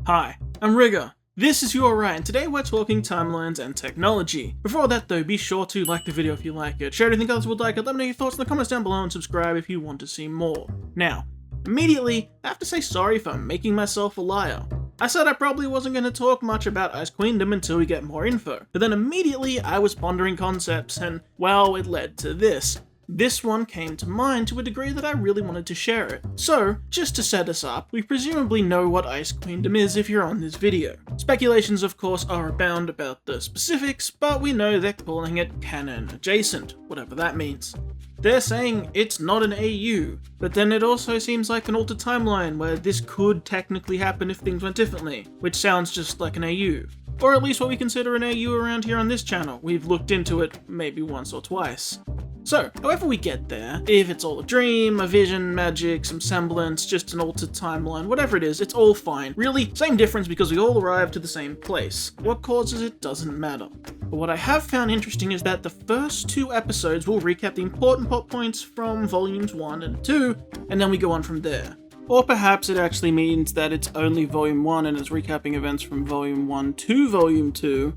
Hi, I'm Rigger. This is your right, and today we're talking timelines and technology. Before that though, be sure to like the video if you like it, share anything others would like it, let me know your thoughts in the comments down below, and subscribe if you want to see more. Now, immediately, I have to say sorry for making myself a liar. I said I probably wasn't going to talk much about Ice Queendom until we get more info, but then immediately I was pondering concepts and, well, it led to this. This one came to mind to a degree that I really wanted to share it. So, just to set us up, we presumably know what Ice Queendom is if you're on this video. Speculations of course are abound about the specifics, but we know they're calling it canon adjacent, whatever that means. They're saying it's not an AU, but then it also seems like an altered timeline where this could technically happen if things went differently, which sounds just like an AU. Or at least what we consider an AU around here on this channel. We've looked into it maybe once or twice. So, however we get there, if it's all a dream, a vision, magic, some semblance, just an altered timeline, whatever it is, it's all fine. Really, same difference because we all arrive to the same place. What causes it doesn't matter. But what I have found interesting is that the first 2 episodes will recap the important plot points from volumes 1 and 2, and then we go on from there. Or perhaps it actually means that it's only volume 1 and is recapping events from volume 1 to volume 2,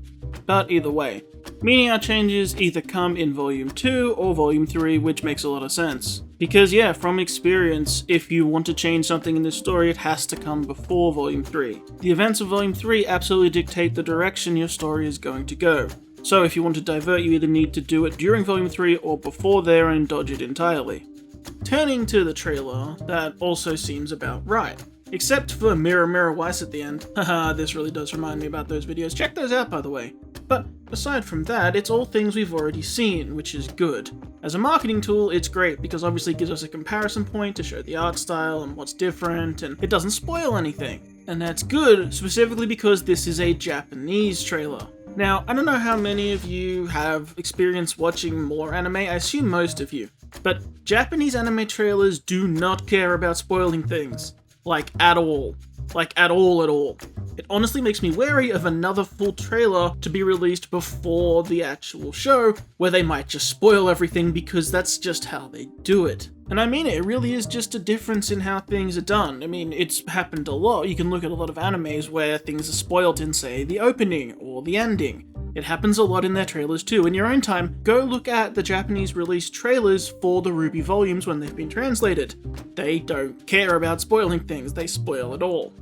but either way. Meaning our changes either come in volume 2 or volume 3, which makes a lot of sense. Because yeah, from experience, if you want to change something in this story, it has to come before volume 3. The events of volume 3 absolutely dictate the direction your story is going to go. So if you want to divert, you either need to do it during volume 3 or before there and dodge it entirely. Turning to the trailer, that also seems about right. Except for Mirror Mirror Weiss at the end. Haha, this really does remind me about those videos. Check those out, by the way. But aside from that, it's all things we've already seen, which is good. As a marketing tool, it's great because obviously it gives us a comparison point to show the art style and what's different, and it doesn't spoil anything. And that's good, specifically because this is a Japanese trailer. Now, I don't know how many of you have experience watching more anime, I assume most of you. But Japanese anime trailers do not care about spoiling things. Like, at all. Like, at all. It honestly makes me wary of another full trailer to be released before the actual show, where they might just spoil everything because that's just how they do it. And I mean it really is just a difference in how things are done. I mean, it's happened a lot. You can look at a lot of animes where things are spoiled in, say, the opening or the ending. It happens a lot in their trailers too. In your own time, go look at the Japanese released trailers for the RWBY volumes when they've been translated. They don't care about spoiling things, they spoil it all.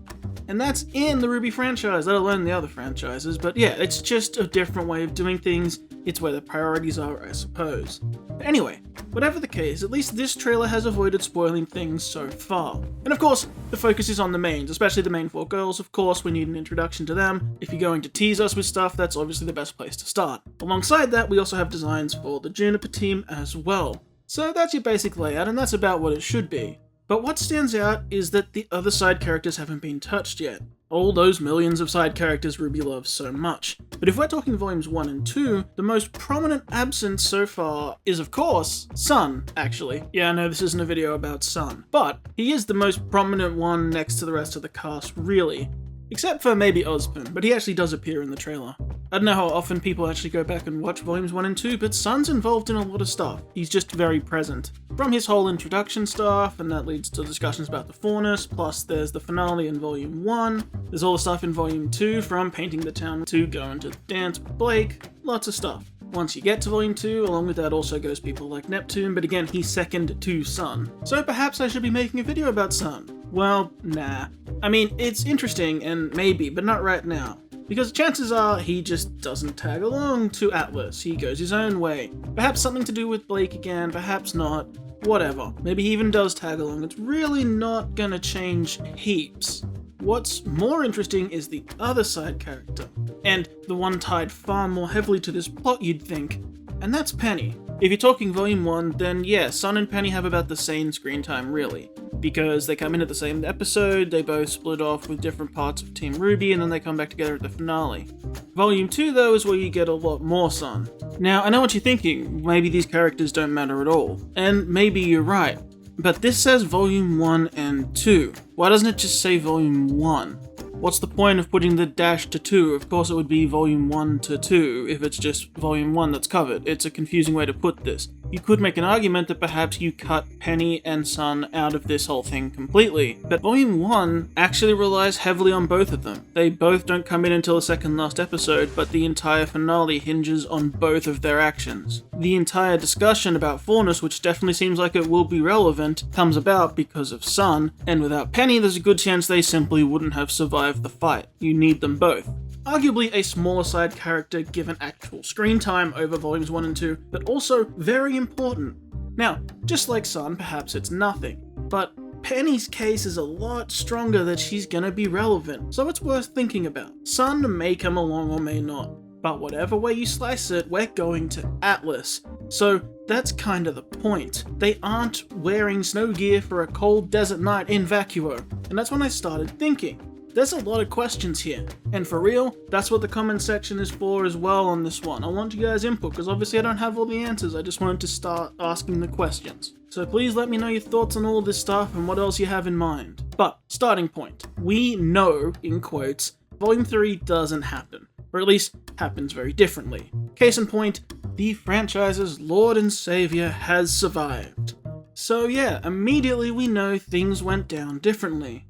And that's in the RWBY franchise, let alone the other franchises, but yeah, it's just a different way of doing things. It's where the priorities are, I suppose. But anyway, whatever the case, at least this trailer has avoided spoiling things so far. And of course, the focus is on the mains, especially the main 4 girls. Of course, we need an introduction to them. If you're going to tease us with stuff, that's obviously the best place to start. Alongside that, we also have designs for the Juniper team as well. So that's your basic layout, and that's about what it should be. But what stands out is that the other side characters haven't been touched yet. All those millions of side characters RWBY loves so much. But if we're talking volumes 1 and 2, the most prominent absence so far is, of course, Sun, actually. Yeah, I know this isn't a video about Sun, but he is the most prominent one next to the rest of the cast, really. Except for maybe Ozpin, but he actually does appear in the trailer. I don't know how often people actually go back and watch volumes 1 and 2, but Sun's involved in a lot of stuff. He's just very present. From his whole introduction stuff, and that leads to discussions about the Faunus, plus there's the finale in volume 1, there's all the stuff in volume 2, from painting the town to going to dance with Blake, lots of stuff. Once you get to volume 2, along with that also goes people like Neptune, but again, he's second to Sun. So perhaps I should be making a video about Sun. Well, nah. I mean, it's interesting, and maybe, but not right now. Because chances are he just doesn't tag along to Atlas, he goes his own way. Perhaps something to do with Blake again, perhaps not. Whatever. Maybe he even does tag along, it's really not gonna change heaps. What's more interesting is the other side character, and the one tied far more heavily to this plot you'd think, and that's Penny. If you're talking volume 1, then yeah, Sun and Penny have about the same screen time really, because they come in at the same episode, they both split off with different parts of Team RWBY, and then they come back together at the finale. Volume 2 though is where you get a lot more Sun. Now, I know what you're thinking, maybe these characters don't matter at all, and maybe you're right. But this says volume 1 and 2. Why doesn't it just say volume 1? What's the point of putting the dash to 2? Of course it would be volume 1 to 2 if it's just volume 1 that's covered. It's a confusing way to put this. You could make an argument that perhaps you cut Penny and Sun out of this whole thing completely, but Volume 1 actually relies heavily on both of them. They both don't come in until the second last episode, but the entire finale hinges on both of their actions. The entire discussion about Faunus, which definitely seems like it will be relevant, comes about because of Sun, and without Penny there's a good chance they simply wouldn't have survived the fight. You need them both. Arguably a smaller side character given actual screen time over volumes 1 and 2, but also very important. Now, just like Sun, perhaps it's nothing, but Penny's case is a lot stronger that she's gonna be relevant, so it's worth thinking about. Sun may come along or may not, but whatever way you slice it, we're going to Atlas. So that's kind of the point. They aren't wearing snow gear for a cold desert night in Vacuo, and that's when I started thinking. There's a lot of questions here, and for real, that's what the comment section is for as well on this one. I want you guys' input, because obviously I don't have all the answers, I just wanted to start asking the questions. So please let me know your thoughts on all this stuff and what else you have in mind. But, starting point. We know, in quotes, Volume 3 doesn't happen, or at least happens very differently. Case in point, the franchise's Lord and Savior has survived. So yeah, immediately we know things went down differently.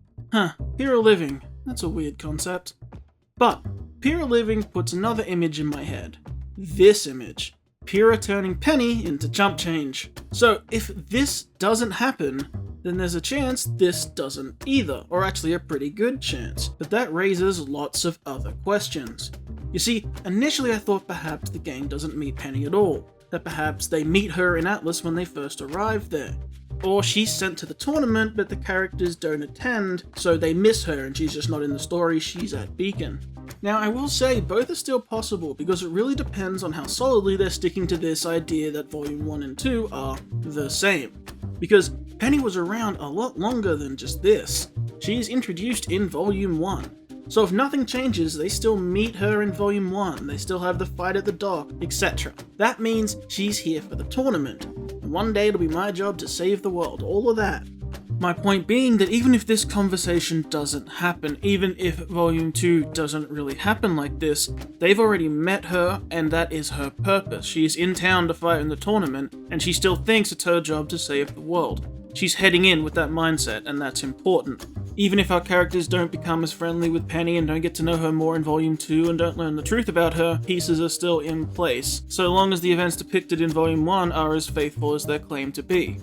Pure living. That's a weird concept. But Pyrrha living puts another image in my head. This image. Pyrrha turning Penny into chump change. So if this doesn't happen, then there's a chance this doesn't either, or actually a pretty good chance. But that raises lots of other questions. You see, initially I thought perhaps the gang doesn't meet Penny at all, that perhaps they meet her in Atlas when they first arrived there. Or she's sent to the tournament, but the characters don't attend, so they miss her and she's just not in the story, she's at Beacon. Now I will say both are still possible because it really depends on how solidly they're sticking to this idea that Volume 1 and 2 are the same. Because Penny was around a lot longer than just this. She's introduced in Volume 1. So if nothing changes, they still meet her in Volume 1, they still have the fight at the dock, etc. That means she's here for the tournament. And one day it'll be my job to save the world, all of that. My point being that even if this conversation doesn't happen, even if Volume 2 doesn't really happen like this, they've already met her and that is her purpose. She is in town to fight in the tournament, and she still thinks it's her job to save the world. She's heading in with that mindset, and that's important. Even if our characters don't become as friendly with Penny and don't get to know her more in Volume 2 and don't learn the truth about her, pieces are still in place, so long as the events depicted in Volume 1 are as faithful as they're claimed to be.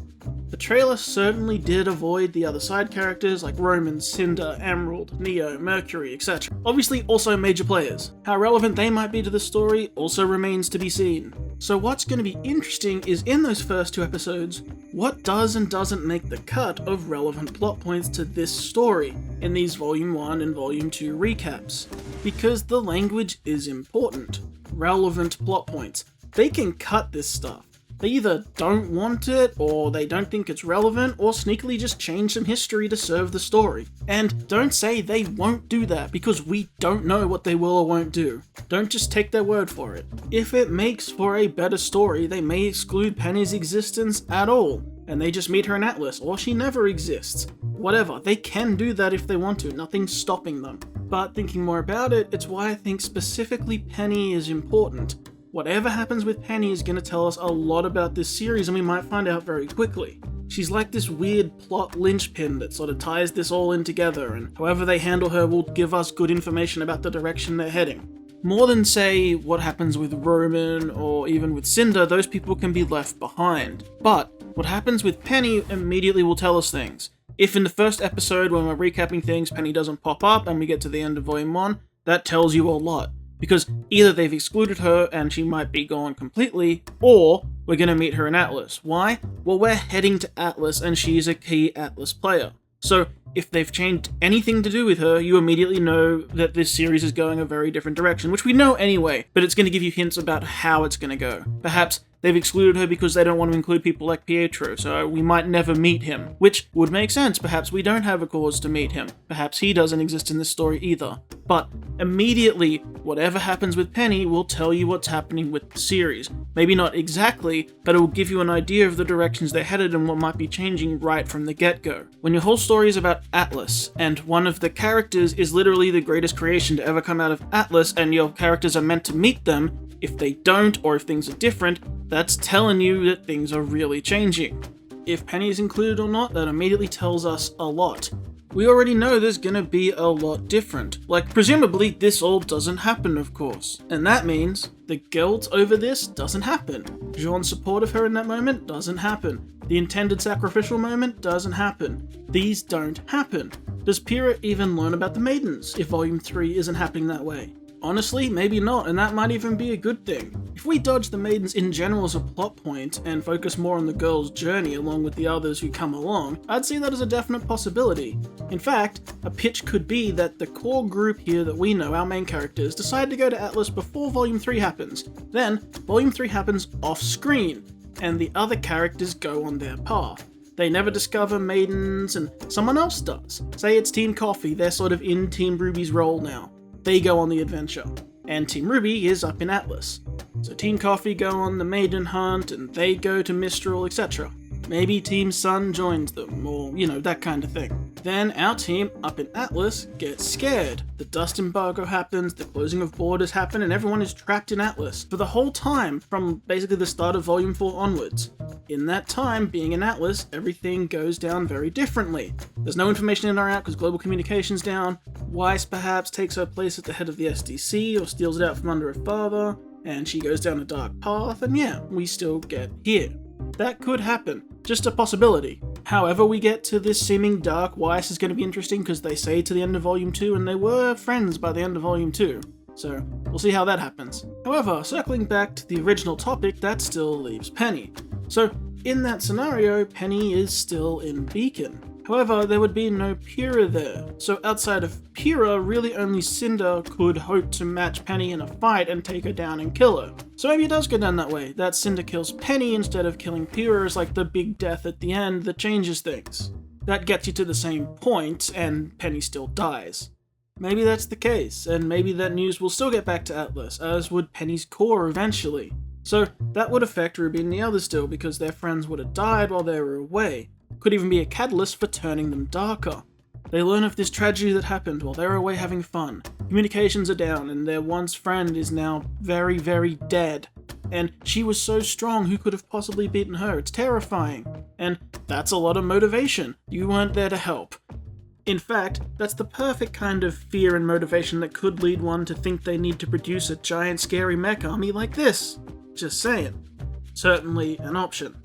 The trailer certainly did avoid the other side characters like Roman, Cinder, Emerald, Neo, Mercury, etc. Obviously also major players. How relevant they might be to the story also remains to be seen. So what's going to be interesting is in those first 2 episodes, what does and doesn't make the cut of relevant plot points to this story in these Volume 1 and Volume 2 recaps. Because the language is important. Relevant plot points. They can cut this stuff. They either don't want it, or they don't think it's relevant, or sneakily just change some history to serve the story. And don't say they won't do that, because we don't know what they will or won't do. Don't just take their word for it. If it makes for a better story, they may exclude Penny's existence at all, and they just meet her in Atlas, or she never exists. Whatever, they can do that if they want to, nothing's stopping them. But thinking more about it, it's why I think specifically Penny is important. Whatever happens with Penny is going to tell us a lot about this series, and we might find out very quickly. She's like this weird plot linchpin that sort of ties this all in together, and however they handle her will give us good information about the direction they're heading. More than, say, what happens with Roman or even with Cinder, those people can be left behind. But what happens with Penny immediately will tell us things. If in the first episode when we're recapping things, Penny doesn't pop up and we get to the end of Volume 1, that tells you a lot. Because either they've excluded her and she might be gone completely, or we're going to meet her in Atlas. Why? Well, we're heading to Atlas and she's a key Atlas player. So if they've changed anything to do with her, you immediately know that this series is going a very different direction, which we know anyway, but it's going to give you hints about how it's going to go. Perhaps they've excluded her because they don't want to include people like Pietro, so we might never meet him, which would make sense. Perhaps we don't have a cause to meet him. Perhaps he doesn't exist in this story either. But immediately whatever happens with Penny will tell you what's happening with the series. Maybe not exactly, but it will give you an idea of the directions they're headed and what might be changing right from the get-go. When your whole story is about Atlas, and one of the characters is literally the greatest creation to ever come out of Atlas, and your characters are meant to meet them, if they don't, or if things are different, that's telling you that things are really changing. If Penny is included or not, that immediately tells us a lot. We already know there's gonna be a lot different. Like, presumably this all doesn't happen, of course. And that means the guilt over this doesn't happen. Jean's support of her in that moment doesn't happen. The intended sacrificial moment doesn't happen. These don't happen. Does Pyrrha even learn about the maidens if Volume 3 isn't happening that way? Honestly, maybe not, and that might even be a good thing. If we dodge the maidens in general as a plot point and focus more on the girl's journey along with the others who come along, I'd see that as a definite possibility. In fact, a pitch could be that the core group here that we know, our main characters, decide to go to Atlas before Volume 3 happens. Then, Volume 3 happens off-screen, and the other characters go on their path. They never discover maidens, and someone else does. Say it's Team Coffee, they're sort of in Team RWBY's role now. They go on the adventure, and Team RWBY is up in Atlas. So Team Coffee go on the maiden hunt, and they go to Mistral, etc. Maybe Team Sun joins them, or, that kind of thing. Then our team up in Atlas gets scared. The dust embargo happens, the closing of borders happen, and everyone is trapped in Atlas for the whole time, from basically the start of Volume 4 onwards. In that time, being in Atlas, everything goes down very differently. There's no information in or out because global communication's down. Weiss perhaps takes her place at the head of the SDC or steals it out from under her father, and she goes down a dark path, and yeah, we still get here. That could happen. Just a possibility. However we get to this seeming dark Weiss is going to be interesting because they say to the end of Volume 2 and they were friends by the end of Volume 2. So, we'll see how that happens. However, circling back to the original topic, that still leaves Penny. So, in that scenario, Penny is still in Beacon. However, there would be no Pyrrha there, so outside of Pyrrha, really only Cinder could hope to match Penny in a fight and take her down and kill her. So maybe it does go down that way, that Cinder kills Penny instead of killing Pyrrha is like the big death at the end that changes things. That gets you to the same point, and Penny still dies. Maybe that's the case, and maybe that news will still get back to Atlas, as would Penny's core eventually. So that would affect RWBY and the others still, because their friends would have died while they were away. Could even be a catalyst for turning them darker. They learn of this tragedy that happened while they were away having fun. Communications are down, and their once friend is now very, very dead. And she was so strong, who could have possibly beaten her? It's terrifying. And that's a lot of motivation. You weren't there to help. In fact, that's the perfect kind of fear and motivation that could lead one to think they need to produce a giant scary mech army like this. Just saying. Certainly an option.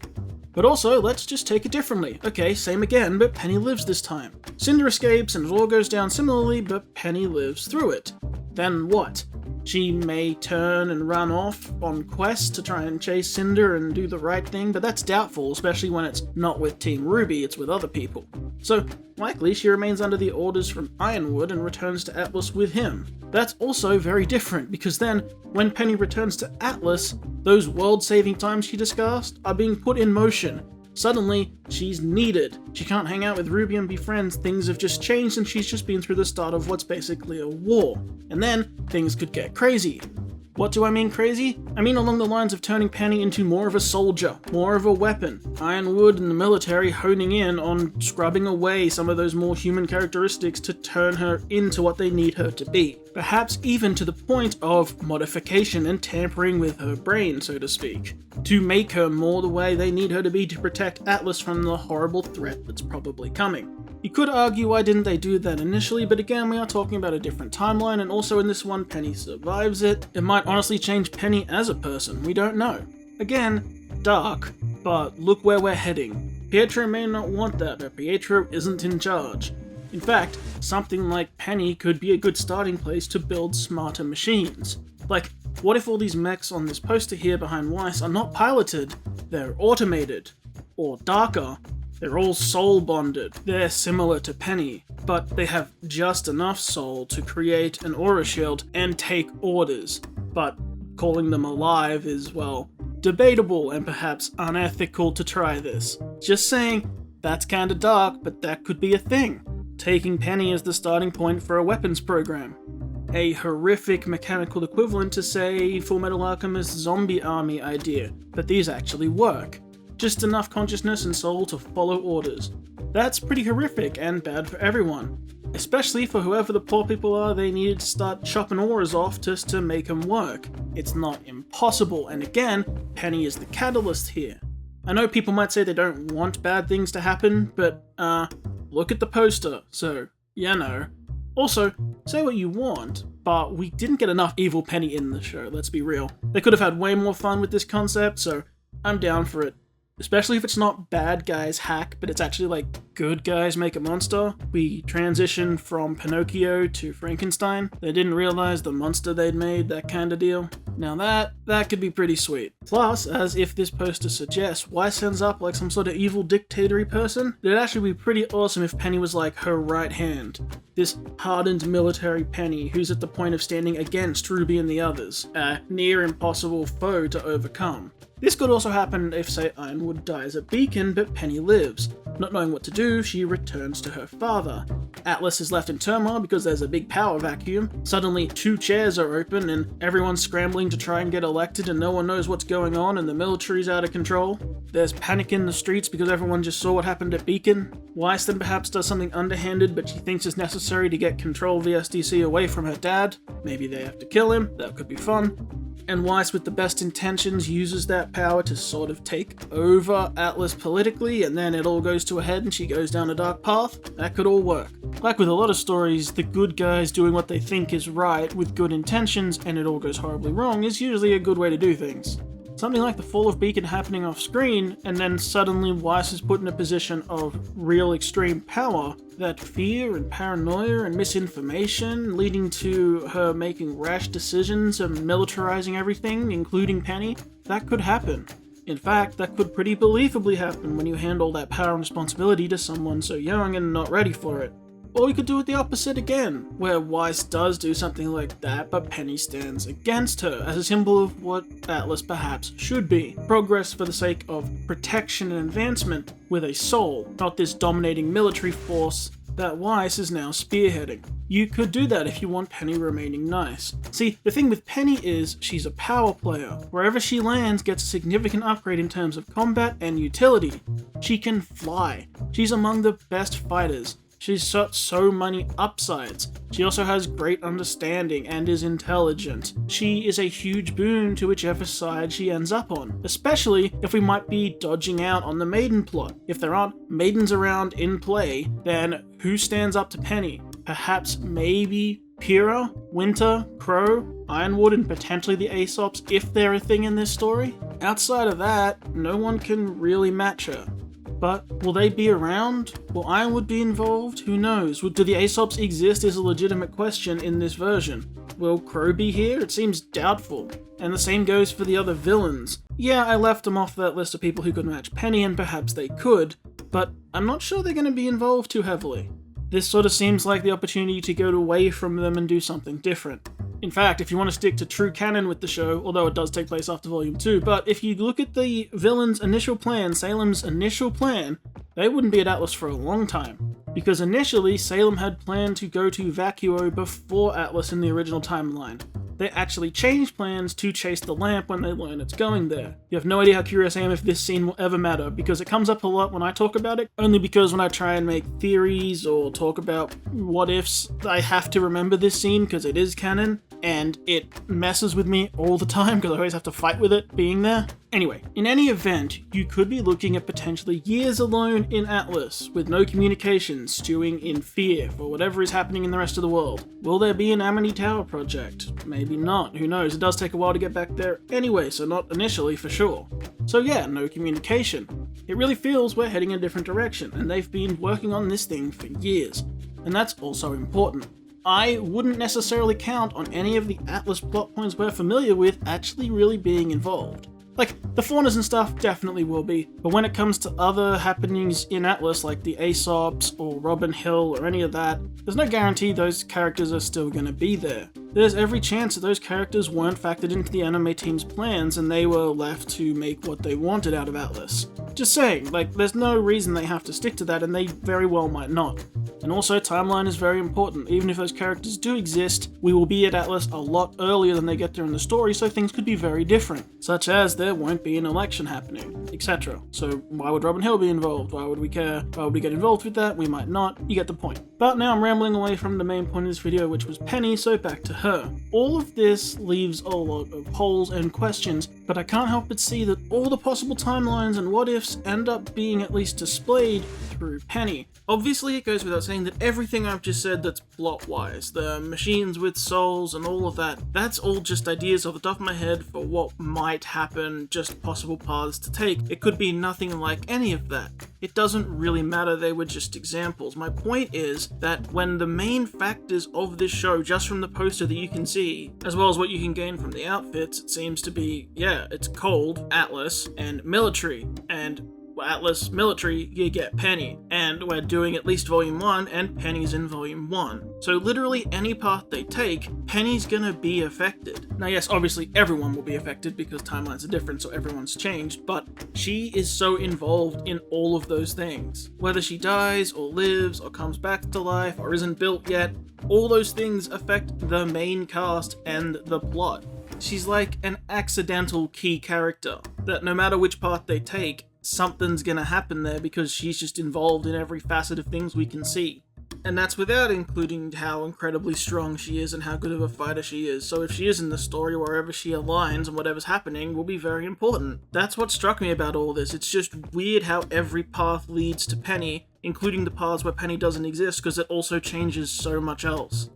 But also, let's just take it differently. Okay, same again, but Penny lives this time. Cinder escapes and it all goes down similarly, but Penny lives through it. Then what? She may turn and run off on quests to try and chase Cinder and do the right thing, but that's doubtful, especially when it's not with Team RWBY, it's with other people. So, likely she remains under the orders from Ironwood and returns to Atlas with him. That's also very different, because then, when Penny returns to Atlas, those world-saving times she discussed are being put in motion. Suddenly, she's needed. She can't hang out with RWBY and be friends, things have just changed and she's just been through the start of what's basically a war. And then, things could get crazy. What do I mean crazy? I mean along the lines of turning Penny into more of a soldier, more of a weapon. Ironwood and the military honing in on scrubbing away some of those more human characteristics to turn her into what they need her to be. Perhaps even to the point of modification and tampering with her brain, so to speak, to make her more the way they need her to be to protect Atlas from the horrible threat that's probably coming. You could argue why didn't they do that initially, but again we are talking about a different timeline, and also in this one Penny survives it. It might honestly change Penny as a person, we don't know. Again, dark, but look where we're heading. Pietro may not want that, but Pietro isn't in charge. In fact, something like Penny could be a good starting place to build smarter machines. Like, what if all these mechs on this poster here behind Weiss are not piloted? They're automated. Or darker, they're all soul bonded. They're similar to Penny, but they have just enough soul to create an aura shield and take orders. But calling them alive is, well, debatable and perhaps unethical to try this. Just saying, that's kinda dark, but that could be a thing. Taking Penny as the starting point for a weapons program. a horrific mechanical equivalent to, say, Fullmetal Alchemist's zombie army idea, but these actually work. Just enough consciousness and soul to follow orders. That's pretty horrific and bad for everyone. Especially for whoever the poor people are they needed to start chopping auras off just to make them work. It's not impossible, and again, Penny is the catalyst here. I know people might say they don't want bad things to happen, but, look at the poster, so, you know. Also, say what you want, but we didn't get enough evil Penny in the show, let's be real. They could have had way more fun with this concept, so I'm down for it. Especially if it's not bad guys hack, but it's actually like good guys make a monster. We transition from Pinocchio to Frankenstein. They didn't realize the monster they'd made, that kind of deal. Now that could be pretty sweet. Plus, as if this poster suggests, Weiss ends up like some sort of evil dictatory person. It'd actually be pretty awesome if Penny was like her right hand. This hardened military Penny who's at the point of standing against RWBY and the others. A near impossible foe to overcome. This could also happen if, say, Ironwood dies at Beacon, but Penny lives. Not knowing what to do, she returns to her father. Atlas is left in turmoil because there's a big power vacuum. Suddenly, 2 chairs are open and everyone's scrambling to try and get elected and no one knows what's going on and the military's out of control. There's panic in the streets because everyone just saw what happened at Beacon. Weiss then perhaps does something underhanded but she thinks is necessary to get control of the SDC away from her dad. Maybe they have to kill him, that could be fun. And Weiss, with the best intentions, uses that power to sort of take over Atlas politically, and then it all goes to a head and she goes down a dark path. That could all work. Like with a lot of stories, the good guys doing what they think is right with good intentions and it all goes horribly wrong is usually a good way to do things. Something like the fall of Beacon happening off screen, and then suddenly Weiss is put in a position of real extreme power. That fear and paranoia and misinformation leading to her making rash decisions and militarizing everything, including Penny, that could happen. In fact, that could pretty believably happen when you hand all that power and responsibility to someone so young and not ready for it. Or you could do it the opposite again, where Weiss does do something like that, but Penny stands against her as a symbol of what Atlas perhaps should be. Progress for the sake of protection and advancement with a soul, not this dominating military force that Weiss is now spearheading. You could do that if you want Penny remaining nice. See, the thing with Penny is she's a power player. Wherever she lands gets a significant upgrade in terms of combat and utility. She can fly. She's among the best fighters. She's got so many upsides. She also has great understanding and is intelligent. She is a huge boon to whichever side she ends up on, especially if we might be dodging out on the maiden plot. If there aren't maidens around in play, then who stands up to Penny? Perhaps maybe Pyrrha, Winter, Crow, Ironwood, and potentially the Aesops if they're a thing in this story? Outside of that, no one can really match her. But will they be around? Will Ironwood be involved? Who knows? Do the Aesops exist is a legitimate question in this version. Will Crow be here? It seems doubtful. And the same goes for the other villains. Yeah, I left them off that list of people who could match Penny, and perhaps they could, but I'm not sure they're going to be involved too heavily. This sort of seems like the opportunity to go away from them and do something different. In fact, if you want to stick to true canon with the show, although it does take place after Volume 2, but if you look at the villain's initial plan, Salem's initial plan, they wouldn't be at Atlas for a long time. Because initially, Salem had planned to go to Vacuo before Atlas in the original timeline. They actually changed plans to chase the lamp when they learn it's going there. You have no idea how curious I am if this scene will ever matter, because it comes up a lot when I talk about it, only because when I try and make theories or talk about what ifs, I have to remember this scene because it is canon, and it messes with me all the time because I always have to fight with it being there. Anyway, in any event, you could be looking at potentially years alone in Atlas, with no communication, stewing in fear for whatever is happening in the rest of the world. Will there be an Amity Tower project? Maybe not, who knows, it does take a while to get back there anyway, so not initially for sure. So yeah, no communication. It really feels we're heading in a different direction, and they've been working on this thing for years. And that's also important. I wouldn't necessarily count on any of the Atlas plot points we're familiar with actually really being involved. Like, the faunas and stuff definitely will be, but when it comes to other happenings in Atlas, like the Aesops or Robin Hill or any of that, there's no guarantee those characters are still going to be there. There's every chance that those characters weren't factored into the anime team's plans and they were left to make what they wanted out of Atlas. Just saying, like, there's no reason they have to stick to that and they very well might not. And also, timeline is very important. Even if those characters do exist, we will be at Atlas a lot earlier than they get there in the story, so things could be very different. Such as there won't be an election happening, etc. So why would Robin Hill be involved? Why would we care? Why would we get involved with that? We might not. You get the point. But now I'm rambling away from the main point of this video, which was Penny, so back to her. All of this leaves a lot of holes and questions, but I can't help but see that all the possible timelines and what-ifs end up being at least displayed through Penny. Obviously, it goes without saying that everything I've just said that's plot-wise, the machines with souls and all of that, that's all just ideas off the top of my head for what might happen, just possible paths to take. It could be nothing like any of that. It doesn't really matter, they were just examples. My point is that when the main factors of this show, just from the poster that you can see, as well as what you can gain from the outfits, it seems to be, yeah, it's cold, Atlas, and military, and Atlas, military, you get Penny. And we're doing at least Volume 1, and Penny's in Volume 1. So literally any path they take, Penny's gonna be affected. Now yes, obviously everyone will be affected because timelines are different, so everyone's changed, but she is so involved in all of those things. Whether she dies, or lives, or comes back to life, or isn't built yet, all those things affect the main cast and the plot. She's like an accidental key character, that no matter which path they take, something's gonna happen there because she's just involved in every facet of things we can see. And that's without including how incredibly strong she is and how good of a fighter she is. So if she is in the story, wherever she aligns and whatever's happening will be very important. That's what struck me about all this. It's just weird how every path leads to Penny, including the paths where Penny doesn't exist, because it also changes so much else.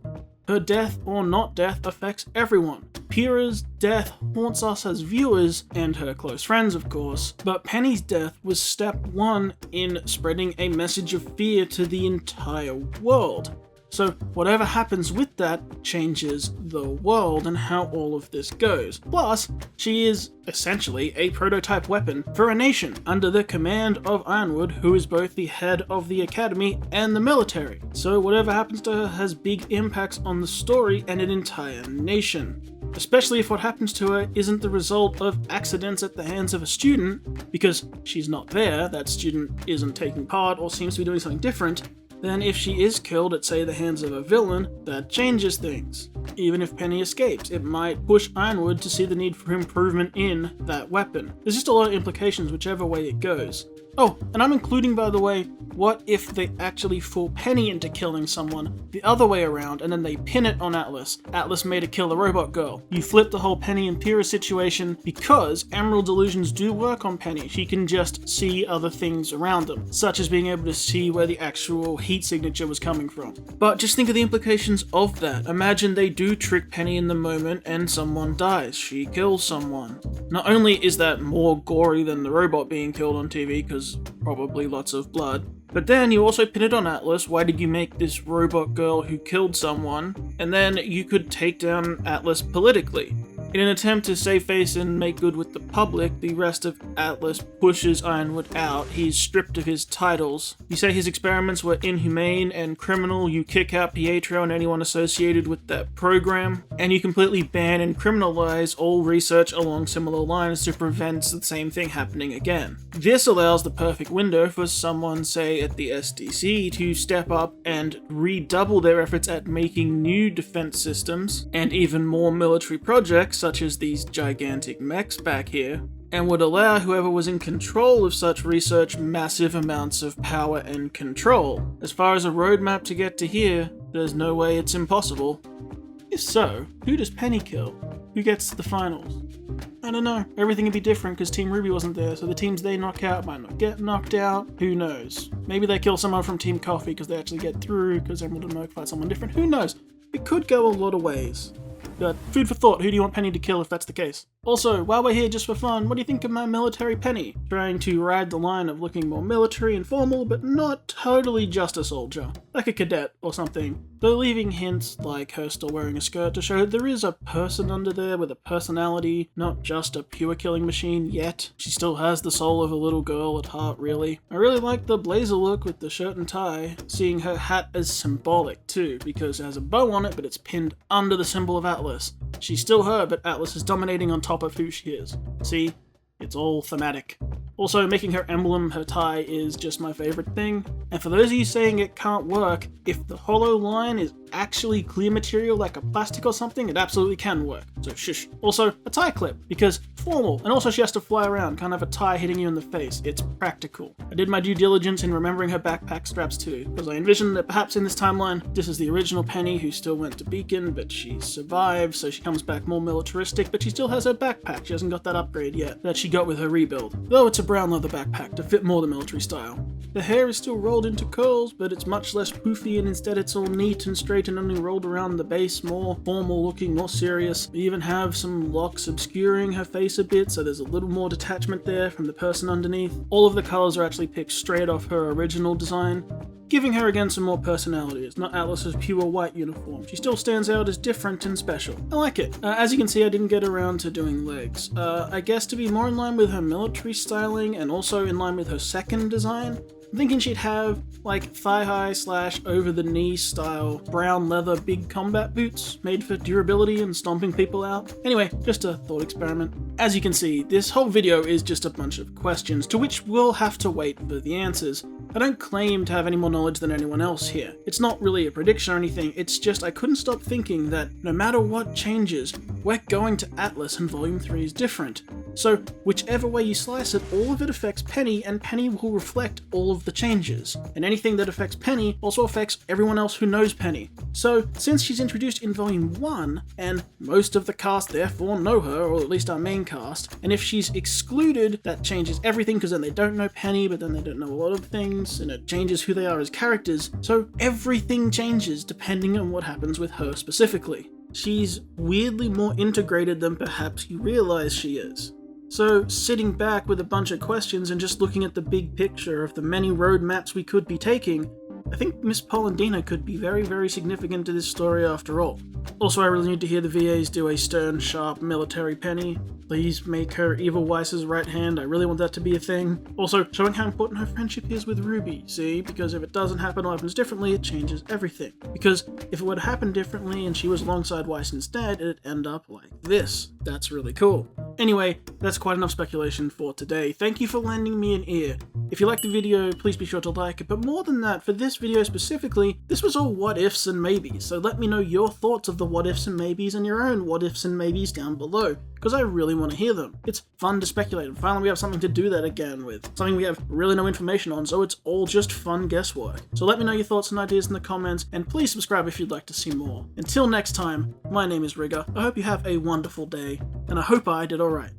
Her death or not death affects everyone. Pyrrha's death haunts us as viewers, and her close friends of course, but Penny's death was step one in spreading a message of fear to the entire world. So whatever happens with that changes the world and how all of this goes. Plus, she is essentially a prototype weapon for a nation under the command of Ironwood, who is both the head of the academy and the military. So whatever happens to her has big impacts on the story and an entire nation. Especially if what happens to her isn't the result of accidents at the hands of a student, because she's not there, that student isn't taking part or seems to be doing something different. Then if she is killed at, say, the hands of a villain, that changes things. Even if Penny escapes, it might push Ironwood to see the need for improvement in that weapon. There's just a lot of implications whichever way it goes. Oh, and I'm including, by the way, what if they actually fool Penny into killing someone the other way around and then they pin it on Atlas? Atlas made her kill the robot girl. You flip the whole Penny and Pyrrha situation because Emerald illusions do work on Penny. She can just see other things around them, such as being able to see where the actual heat signature was coming from. But just think of the implications of that. Imagine they do trick Penny in the moment and someone dies. She kills someone. Not only is that more gory than the robot being killed on TV, because probably lots of blood, but then you also pin it on Atlas. Why did you make this robot girl who killed someone? And then you could take down Atlas politically. In an attempt to save face and make good with the public, the rest of Atlas pushes Ironwood out. He's stripped of his titles. You say his experiments were inhumane and criminal, you kick out Pietro and anyone associated with that program, and you completely ban and criminalize all research along similar lines to prevent the same thing happening again. This allows the perfect window for someone, say at the SDC, to step up and redouble their efforts at making new defense systems and even more military projects, such as these gigantic mechs back here, and would allow whoever was in control of such research massive amounts of power and control. As far as a roadmap to get to here, there's no way it's impossible. If so, who does Penny kill? Who gets to the finals? I don't know. Everything would be different because Team RWBY wasn't there, so the teams they knock out might not get knocked out. Who knows? Maybe they kill someone from Team Coffee because they actually get through because Emerald and Merc fight someone different. Who knows? It could go a lot of ways. But food for thought, who do you want Penny to kill if that's the case? Also, while we're here just for fun, what do you think of my military Penny? Trying to ride the line of looking more military and formal, but not totally just a soldier. Like a cadet or something. Though leaving hints like her still wearing a skirt to show that there is a person under there with a personality, not just a pure killing machine yet. She still has the soul of a little girl at heart, really. I really like the blazer look with the shirt and tie, seeing her hat as symbolic too, because it has a bow on it but it's pinned under the symbol of Atlas. She's still her, but Atlas is dominating on top of who she is. See? It's all thematic. Also, making her emblem her tie is just my favorite thing. And for those of you saying it can't work, if the hollow line is actually clear material like a plastic or something, it absolutely can work. So shush. Also, a tie clip, because formal, and also she has to fly around, can't have a tie hitting you in the face. It's practical. I did my due diligence in remembering her backpack straps too, because I envisioned that perhaps in this timeline, this is the original Penny who still went to Beacon, but she survived, so she comes back more militaristic, but she still has her backpack. She hasn't got that upgrade yet that she got with her rebuild, though it's a brown leather backpack to fit more the military style. The hair is still rolled into curls, but it's much less poofy, and instead it's all neat and straight and only rolled around the base, more formal looking, more serious. We even have some locks obscuring her face a bit, so there's a little more detachment there from the person underneath. All of the colours are actually picked straight off her original design, giving her again some more personality. It's not Atlas's pure white uniform. She still stands out as different and special. I like it. As you can see, I didn't get around to doing legs. I guess to be more in line with her military styling and also in line with her second design, I'm thinking she'd have like thigh-high / over-the-knee style brown leather big combat boots made for durability and stomping people out. Anyway, just a thought experiment. As you can see, this whole video is just a bunch of questions to which we'll have to wait for the answers. I don't claim to have any more knowledge than anyone else here. It's not really a prediction or anything, it's just I couldn't stop thinking that no matter what changes, we're going to Atlas and Volume 3 is different. So whichever way you slice it, all of it affects Penny, and Penny will reflect all of the changes. And anything that affects Penny also affects everyone else who knows Penny. So since she's introduced in Volume 1, and most of the cast therefore know her, or at least our main cast, and if she's excluded, that changes everything because then they don't know Penny, but then they don't know a lot of things, and it changes who they are as characters. So everything changes depending on what happens with her specifically. She's weirdly more integrated than perhaps you realize she is. So sitting back with a bunch of questions and just looking at the big picture of the many road maps we could be taking, I think Miss Polendina could be very, very significant to this story after all. Also, I really need to hear the VAs do a stern, sharp, military Penny. Please make her Evil Weiss's right hand, I really want that to be a thing. Also, showing how important her friendship is with RWBY, see? Because if it doesn't happen or happens differently, it changes everything. Because if it would happen differently and she was alongside Weiss instead, it'd end up like this. That's really cool. Anyway, that's quite enough speculation for today. Thank you for lending me an ear. If you liked the video, please be sure to like it, but more than that, for this video specifically, this was all what ifs and maybes, so let me know your thoughts of the what ifs and maybes and your own what ifs and maybes down below, because I really want to hear them. It's fun to speculate, and finally we have something to do that again with, something we have really no information on, so it's all just fun guesswork. So let me know your thoughts and ideas in the comments, and please subscribe if you'd like to see more. Until next time, my name is Rigger, I hope you have a wonderful day, and I hope I did alright.